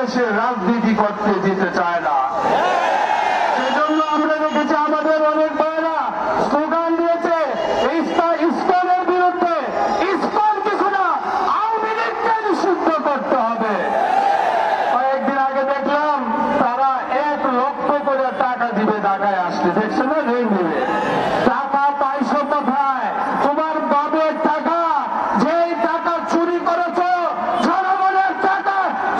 দেশের রাজনীতি করতে দিতে চায় না। সেজন্য আমরা দেখেছি আমাদের অনেক ভাইরা স্লোগান দিয়েছে ইসকনের বিরুদ্ধে, ইসকন কিছু না, আওয়ামী লীগকে নিষিদ্ধ করতে হবে। কয়েকদিন আগে দেখলাম তারা 1 লক্ষ করে টাকা দিবে ঢাকায় আসলে, দেখছে না, ঋণ দিবে। টাকা পাইছো কোথায়? তোমার বাবের টাকা, যেই টাকা চুরি করেছ জনগণের টাকা,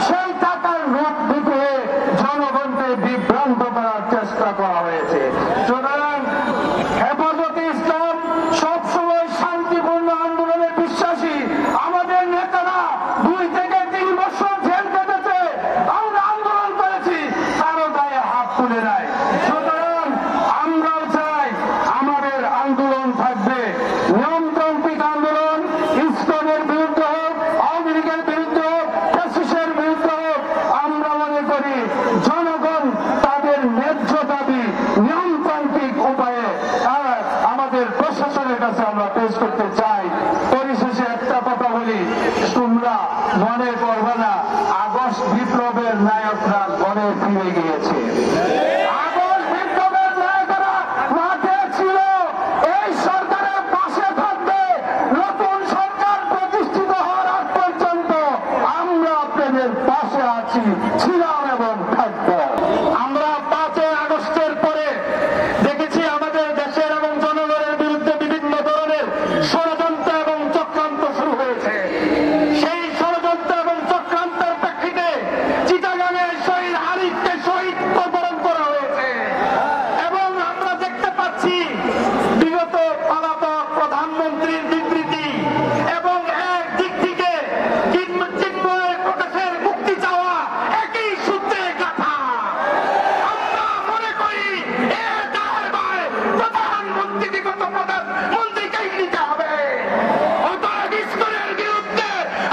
সেই টাকার নোট দিতে জনগণকে বিভ্রান্ত করার চেষ্টা করা হয়েছে। সুতরাং হেফাজতে ইসলাম সবসময় শান্তিপূর্ণ আন্দোলনে বিশ্বাসী। আমাদের নেতারা 2 থেকে 3 বছর জেল কেটেছে, আমরা আন্দোলন করেছি, কারো গায়ে হাত তুলে নাই। সুতরাং আমরাও চাই আমাদের আন্দোলন থাকবে নিয়মতান্ত্রিক আন্দোলন, ইসকনের বিরুদ্ধে হোক, আওয়ামী লীগের বিরুদ্ধে হোক, ফ্যাসিস্টের বিরুদ্ধে হোক। আমরা মনে করি জনগণ তাদের ন্যায্য দাবি নিয়মতান্ত্রিক উপায়ে আমাদের প্রশাসনের কাছে আমরা পেশ করতে চাই। পরিশেষে একটা কথা বলি, তোমরা মনে করবে না আগস্ট বিপ্লবের নায়করা ঘরে ফিরে গিয়েছে। আগস্ট বিপ্লবের নায়করা মাঠে ছিল, এই সরকারের পাশে থাকবে। নতুন সরকার প্রতিষ্ঠিত হওয়ার আগ পর্যন্ত আমরা আপনাদের পাশে আছি, ছিলাম এবং থাকবো। আমরা 5 আগস্টের পরে দেখেছি আমাদের দেশের এবং জনগণের বিরুদ্ধে বিভিন্ন ধরনের ষড়যন্ত্র এবং চক্রান্ত শুরু হয়েছে। সেই ষড়যন্ত্র এবং চক্রান্তের প্রেক্ষিতে চিটাগাংয়ে শহীদ আরিফকে শহীদ বরণ করা হয়েছে এবং আমরা দেখতে পাচ্ছি বিগত পলাতক প্রধানমন্ত্রীর বিবৃতি এবং একদিক থেকে চিন্ময় প্রকাশের মুক্তি চাওয়া একই সূত্রে গাথা। আমরা মনে করি এর দায় প্রধানমন্ত্রী বিগত প্রধানমন্ত্রীকেই নিতে হবে। অতএব ইসকনের বিরুদ্ধে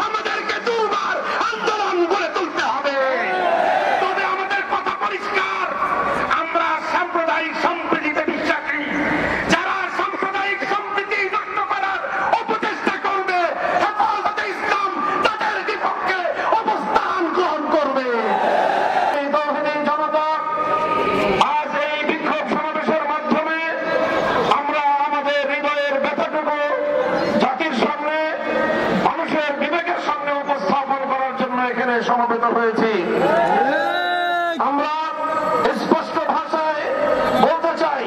আমাদেরকে 2 বার আন্দোলন গড়ে তুলতে হবে। তবে আমাদের কথা পরিষ্কার, আমরা সাম্প্রদায়িক সম্প্রীতিতে বিশ্বাসী। যারা সাম্প্রদায়িক সম্প্রীতি নষ্ট করার অপচেষ্টা করবে, হেফাজতে ইসলাম তাদের বিপক্ষে অবস্থান গ্রহণ করবে। এই তৌহিদি জনতা আজ এই বিক্ষোভ সমাবেশের মাধ্যমে আমরা আমাদের হৃদয়ের ব্যথাটুকু জাতির সামনে, মানুষের বিবেকের সামনে উপস্থাপন করার জন্য এখানে সমবেত হয়েছি। আমরা স্পষ্ট ভাষায় বলতে চাই,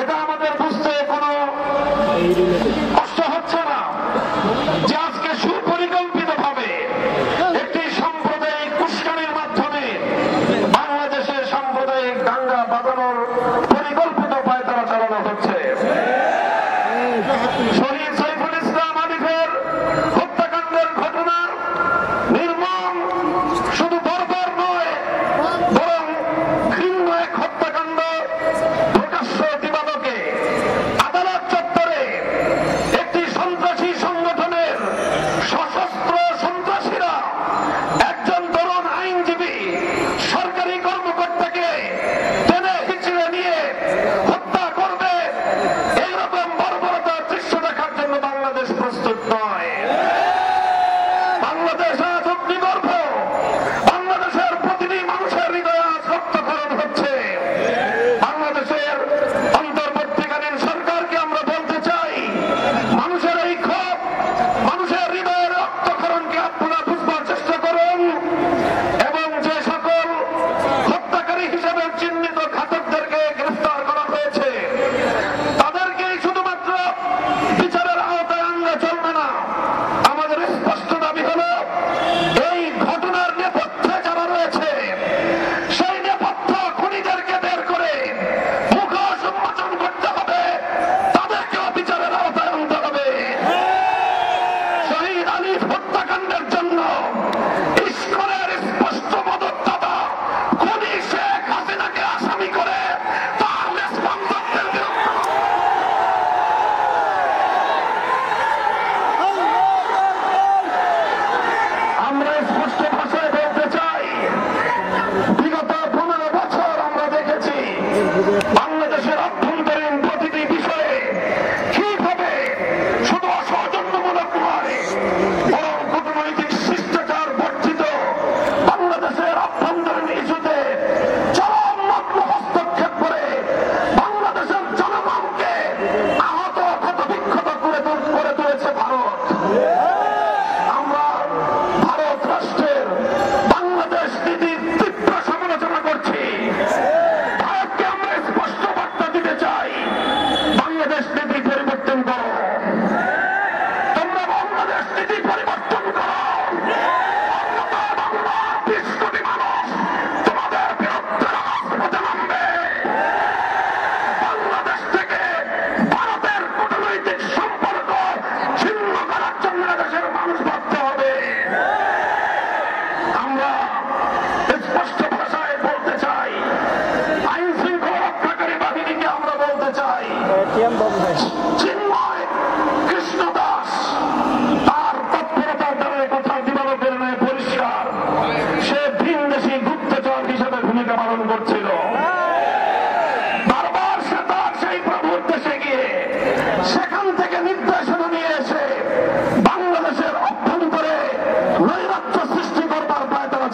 এটা আমাদের বুঝতে কোনো কষ্ট হচ্ছে না যে আজকে সুপরিকল্পিতভাবে একটি সাম্প্রদায়িক উস্কানির মাধ্যমে বাংলাদেশে সাম্প্রদায়িক দাঙ্গা বাঁধানোর পরিকল্পিত পায়তারা চালানো হচ্ছে। শহীদ সাইফুল ইসলাম আরিফের হত্যাকাণ্ডের ঘটনা নির্মম, শুধু বর্বর নয় বরং ঘৃণ্য এক হত্যাকাণ্ড। প্রকাশ্য দিবালোকে আদালত চত্বরে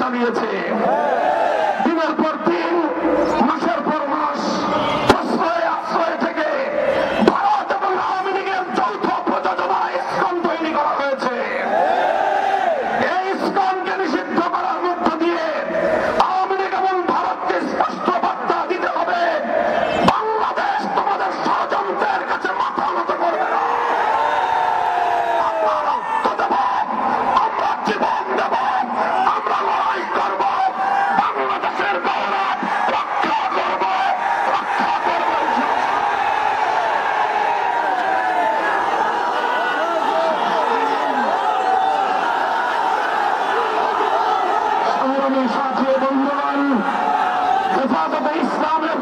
চালিয়েছে। দিনের পর দিন, মাসের পর মাস আশ্রয় থেকে ভারত এবং আওয়ামী লীগের যৌথ প্রযোজনায় ইসকন তৈরি করা হয়েছে। এই ইসকনকে নিষিদ্ধ করার মধ্য দিয়ে আওয়ামী লীগ এবং ভারতকে স্পষ্ট বার্তা দিতে হবে, বাংলাদেশ তোমাদের ষড়যন্ত্রের কাছে মাথা নত করবে না। আমরা রক্ত দেব, আমরা জীবন দেব, আমরা লড়াই করব, বাংলাদেশের গৌরব রক্ষা করব, রক্ষা করব। সাথী বন্ধুগণ, হেফাজতে ইসলামের